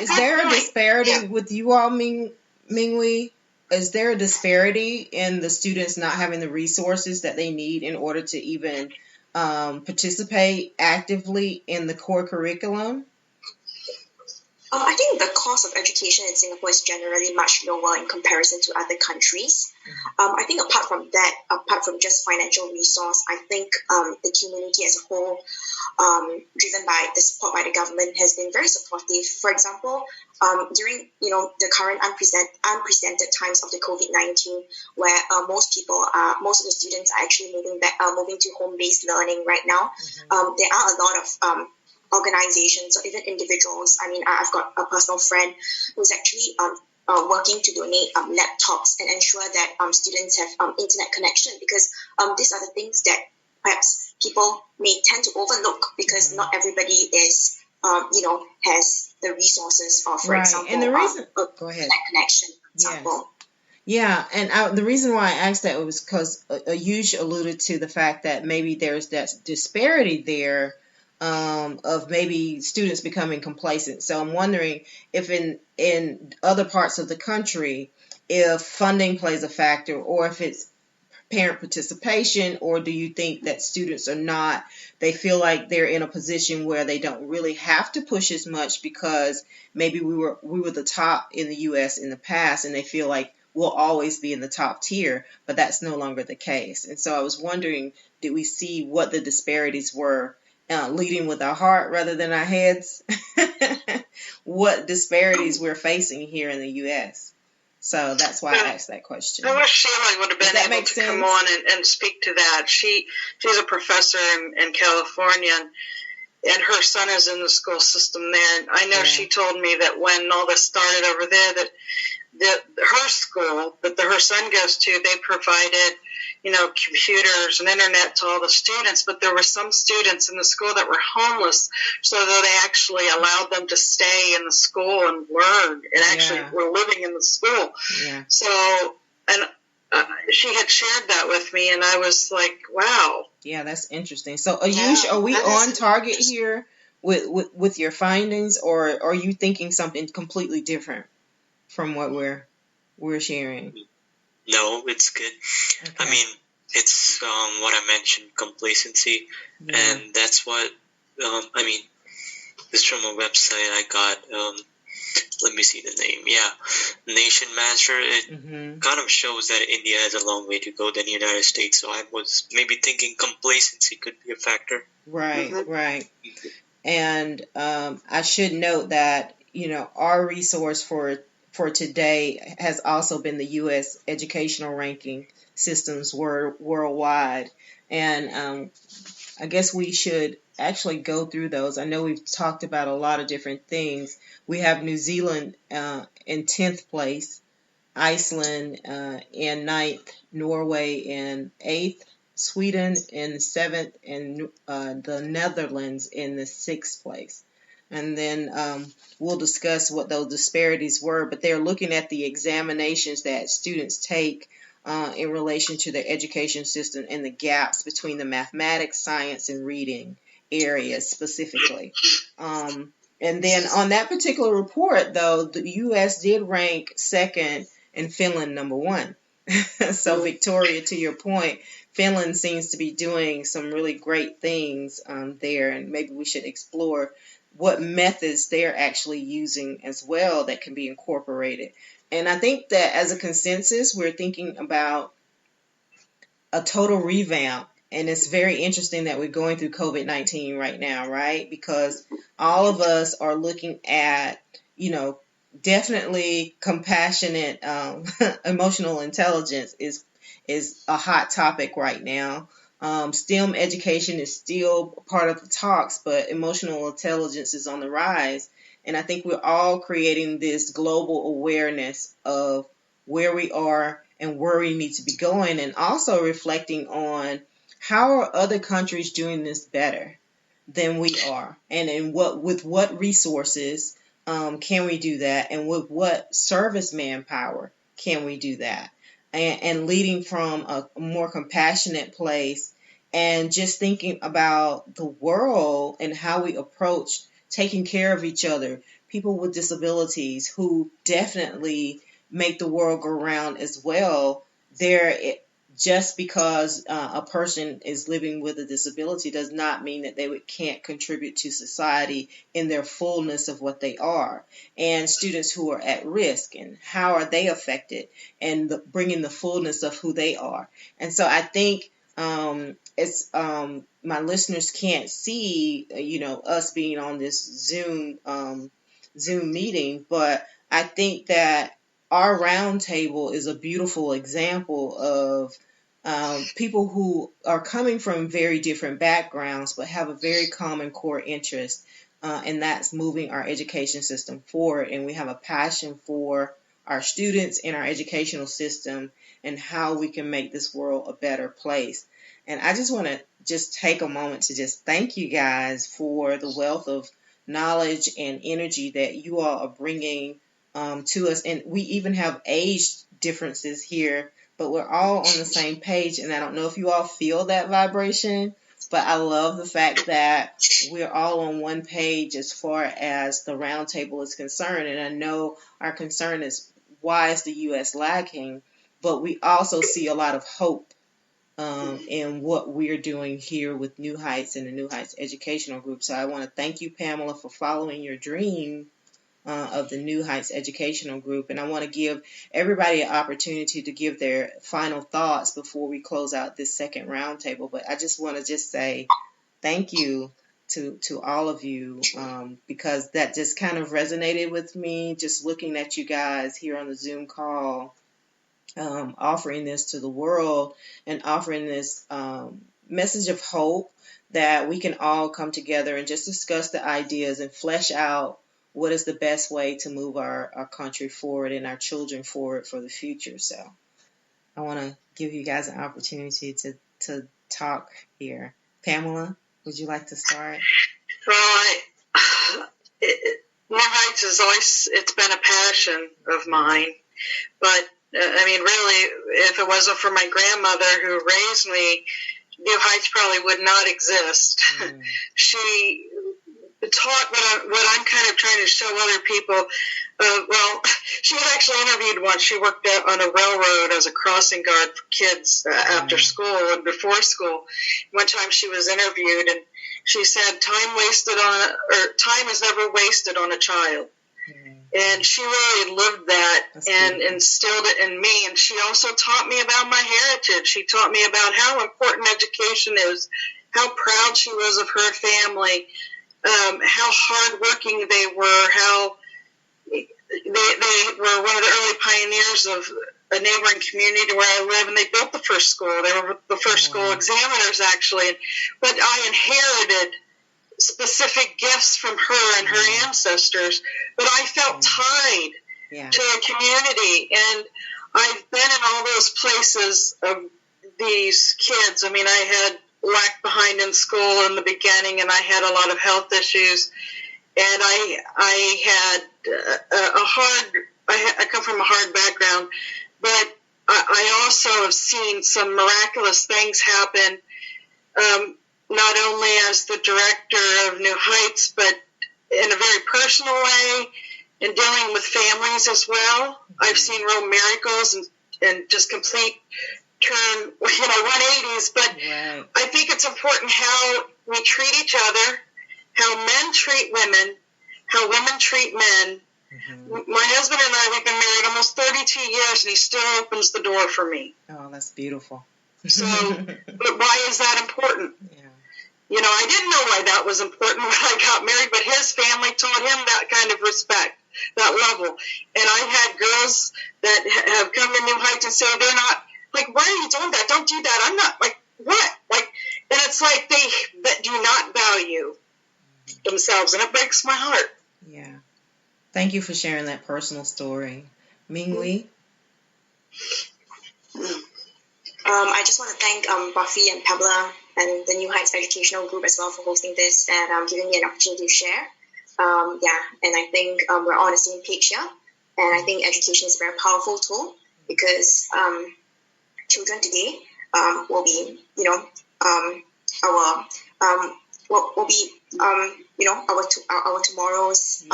is there a disparity with you all, Mingwei? Is there a disparity in the students not having the resources that they need in order to even participate actively in the core curriculum? I think the cost of education in Singapore is generally much lower in comparison to other countries. I think apart from that, apart from just financial resource, I think the community as a whole, driven by the support by the government, has been very supportive. For example, during the current unprecedented times of the COVID-19, where most of the students are actually moving to home-based learning right now, there are a lot of organizations or even individuals. I mean, I've got a personal friend who's actually working to donate laptops and ensure that students have internet connection, because these are the things that perhaps people may tend to overlook because not everybody is, has the resources for example, and the reason, go ahead. Internet connection, for example. Yeah, and the reason why I asked that was because Ayush alluded to the fact that maybe there's that disparity there of maybe students becoming complacent. So I'm wondering if in other parts of the country, if funding plays a factor, or if it's parent participation, or do you think that students they feel like they're in a position where they don't really have to push as much because maybe we were the top in the U.S. in the past, and they feel like we'll always be in the top tier, but that's no longer the case. And so I was wondering, did we see what the disparities were? Leading with our heart rather than our heads, what disparities we're facing here in the U.S. So that's why I asked that question. I wish Sheila would have been able to come on and speak to that. She's a professor in California, and her son is in the school system there. And I know she told me that when all this started over there, that her school that her son goes to, they provided computers and internet to all the students, but there were some students in the school that were homeless, so that they actually allowed them to stay in the school and learn, and actually were living in the school. Yeah. So, and she had shared that with me, and I was like, wow. Yeah, that's interesting. So, Ayush, are we on target here with your findings, or are you thinking something completely different from what we're sharing? No, it's good. Okay. I mean, it's what I mentioned, complacency, and that's what it's from a website I got. Let me see the name. Yeah, Nation Master. It kind of shows that India has a long way to go than the United States. So I was maybe thinking complacency could be a factor. Right, right. And I should note that our resource for today has also been the U.S. educational ranking systems worldwide. And I guess we should actually go through those. I know we've talked about a lot of different things. We have New Zealand in 10th place, Iceland in 9th, Norway in 8th, Sweden in 7th, and the Netherlands in the 6th place. And then we'll discuss what those disparities were, but they're looking at the examinations that students take in relation to their education system and the gaps between the mathematics, science, and reading areas specifically. And then on that particular report, though, the U.S. did rank 2nd and Finland number 1. So, Victoria, to your point, Finland seems to be doing some really great things there, and maybe we should explore what methods they're actually using as well that can be incorporated. And I think that as a consensus, we're thinking about a total revamp. And it's very interesting that we're going through COVID-19 right now, right? Because all of us are looking at, definitely compassionate, emotional intelligence is a hot topic right now. STEM education is still part of the talks, but emotional intelligence is on the rise. And I think we're all creating this global awareness of where we are and where we need to be going, and also reflecting on how are other countries doing this better than we are, and with what resources can we do that, and with what service manpower can we do that, and leading from a more compassionate place, and just thinking about the world and how we approach taking care of each other. people with disabilities who definitely make the world go round as well. Just because a person is living with a disability does not mean that they can't contribute to society in their fullness of what they are. And students who are at risk, and how are they affected, and bringing the fullness of who they are. And so I think it's my listeners can't see, us being on this Zoom meeting, but I think that our roundtable is a beautiful example of people who are coming from very different backgrounds, but have a very common core interest, and that's moving our education system forward. And we have a passion for our students and our educational system and how we can make this world a better place. And I just want to take a moment to just thank you guys for the wealth of knowledge and energy that you all are bringing to us. And we even have age differences here, but we're all on the same page. And I don't know if you all feel that vibration, but I love the fact that we're all on one page as far as the roundtable is concerned. And I know our concern is, why is the U.S. lacking? But we also see a lot of hope in what we're doing here with New Heights and the New Heights Educational Group. So I want to thank you, Pamela, for following your dream of the New Heights Educational Group. And I want to give everybody an opportunity to give their final thoughts before we close out this second roundtable. But I just want to say thank you to all of you, because that just kind of resonated with me, just looking at you guys here on the Zoom call, offering this to the world and offering this message of hope that we can all come together and just discuss the ideas and flesh out what is the best way to move our country forward and our children forward for the future. So I want to give you guys an opportunity to talk here. Pamela, would you like to start? Well, New Heights is always, it's been a passion of mine, but really, if it wasn't for my grandmother who raised me, New Heights probably would not exist. She taught what I'm kind of trying to show other people. She was actually interviewed once. She worked on a railroad as a crossing guard for kids after school and before school. One time she was interviewed, and she said, time is never wasted on a child. And she really lived that and instilled it in me. And she also taught me about my heritage. She taught me about how important education is, how proud she was of her family, how hardworking they were, how they were one of the early pioneers of a neighboring community where I live, and they built the first school. They were the first school examiners, actually. But I inherited specific gifts from her and her ancestors, but I felt tied to a community, and I've been in all those places of these kids. I had lagged behind in school in the beginning, and I had a lot of health issues, and I had I come from a hard background, but I also have seen some miraculous things happen, not only as the director of New Heights, but in a very personal way, in dealing with families as well. I've seen real miracles and just complete turn, 180s. But I think it's important how we treat each other, how men treat women, how women treat men. My husband and I, we've been married almost 32 years, and he still opens the door for me. Oh, that's beautiful. So, but why is that important? I didn't know why that was important when I got married, but his family taught him that kind of respect, that level. And I've had girls that have come to New Heights and say they're not, like, why are you doing that? Don't do that. I'm not, like, what? Like, and it's like that do not value themselves, and it breaks my heart. Yeah. Thank you for sharing that personal story. Ming Lee? I just want to thank Buffy and Pamela and the New Heights Educational Group as well for hosting this and giving me an opportunity to share. And I think we're on the same page here. And I think education is a very powerful tool because children today will be, our will be our tomorrow's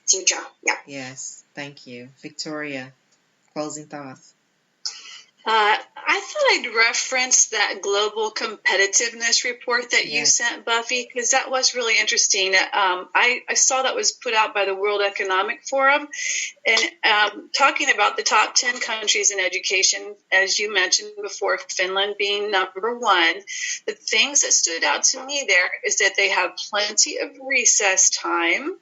future. Yeah. Yes. Thank you, Victoria. Closing thoughts. I thought I'd reference that global competitiveness report that you sent, Buffy, because that was really interesting. I saw that was put out by the World Economic Forum, and talking about the top 10 countries in education, as you mentioned before, Finland being number one. The things that stood out to me there is that they have plenty of recess time,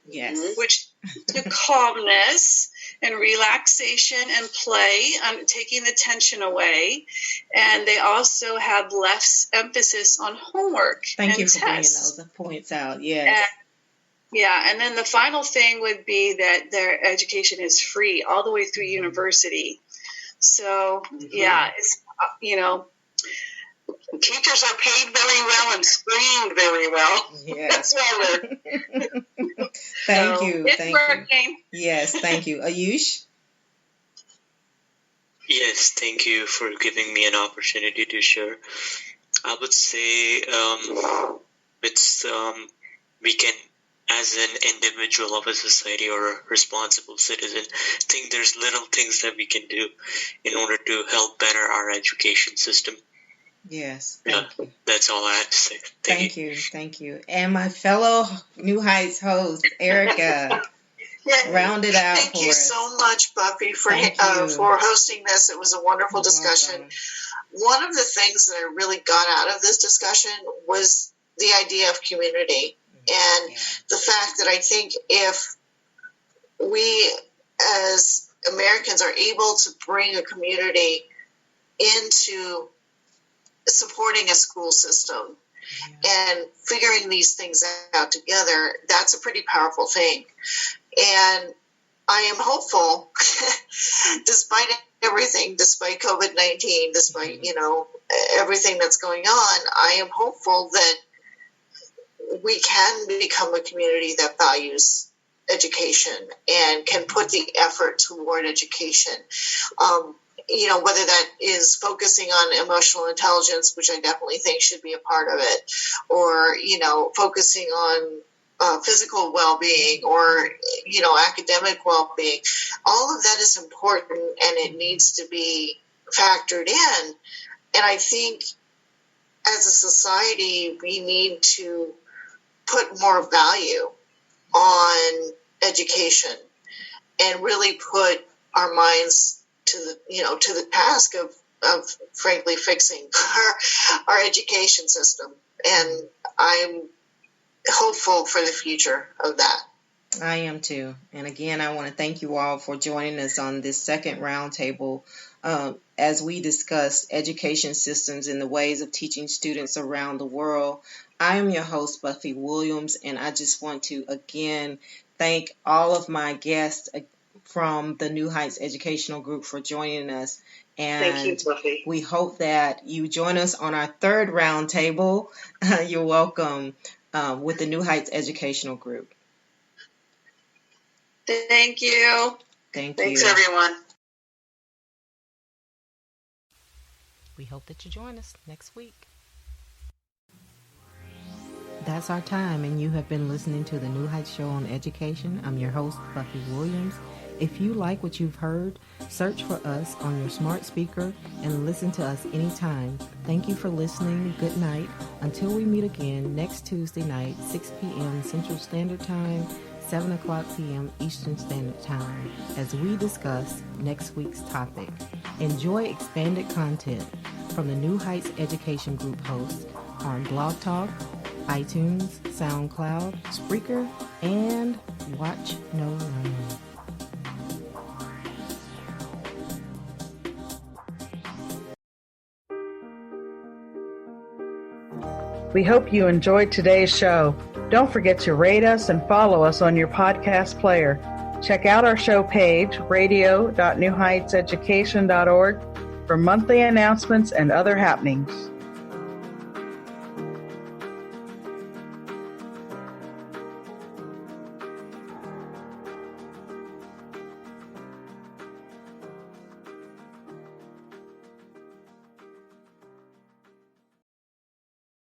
which to calmness and relaxation and play, taking the tension away. And they also have less emphasis on homework. Thank you for bringing tests. those points out. Yes. And then the final thing would be that their education is free all the way through university. So, it's, teachers are paid very well and screened very well. Yes. That's why we're... Thank you. It's working. Yes, thank you. Ayush? Yes, thank you for giving me an opportunity to share. I would say we can, as an individual of a society or a responsible citizen, think there's little things that we can do in order to help better our education system. Yes. That's all I have to say. Thank you. And my fellow New Heights host, Erica, round it out Thank for you us. so much, Buffy, for hosting this. It was a wonderful discussion. One of the things that I really got out of this discussion was the idea of community and the fact that I think if we as Americans are able to bring a community into supporting a school system and figuring these things out together, that's a pretty powerful thing. And I am hopeful, despite everything, despite COVID-19, despite, everything that's going on, I am hopeful that we can become a community that values education and can put the effort toward education. Whether that is focusing on emotional intelligence, which I definitely think should be a part of it, or, focusing on physical well-being or, academic well-being. All of that is important and it needs to be factored in. And I think as a society, we need to put more value on education and really put our minds to the task of frankly fixing our education system. And I'm hopeful for the future of that. I am too. And again, I want to thank you all for joining us on this second roundtable as we discuss education systems and the ways of teaching students around the world. I am your host, Buffy Williams, and I just want to again thank all of my guests from the New Heights Educational Group for joining us. And thank you, Buffy. We hope that you join us on our third roundtable. You're welcome with the New Heights Educational Group. Thank you. Thanks, everyone. We hope that you join us next week. That's our time, and you have been listening to the New Heights Show on Education. I'm your host, Buffy Williams. If you like what you've heard, search for us on your smart speaker and listen to us anytime. Thank you for listening. Good night. Until we meet again next Tuesday night, 6 p.m. Central Standard Time, 7 o'clock p.m. Eastern Standard Time, as we discuss next week's topic. Enjoy expanded content from the New Heights Education Group hosts on Blog Talk, iTunes, SoundCloud, Spreaker, and Watch No Learn. We hope you enjoyed today's show. Don't forget to rate us and follow us on your podcast player. Check out our show page, radio.newheightseducation.org, for monthly announcements and other happenings.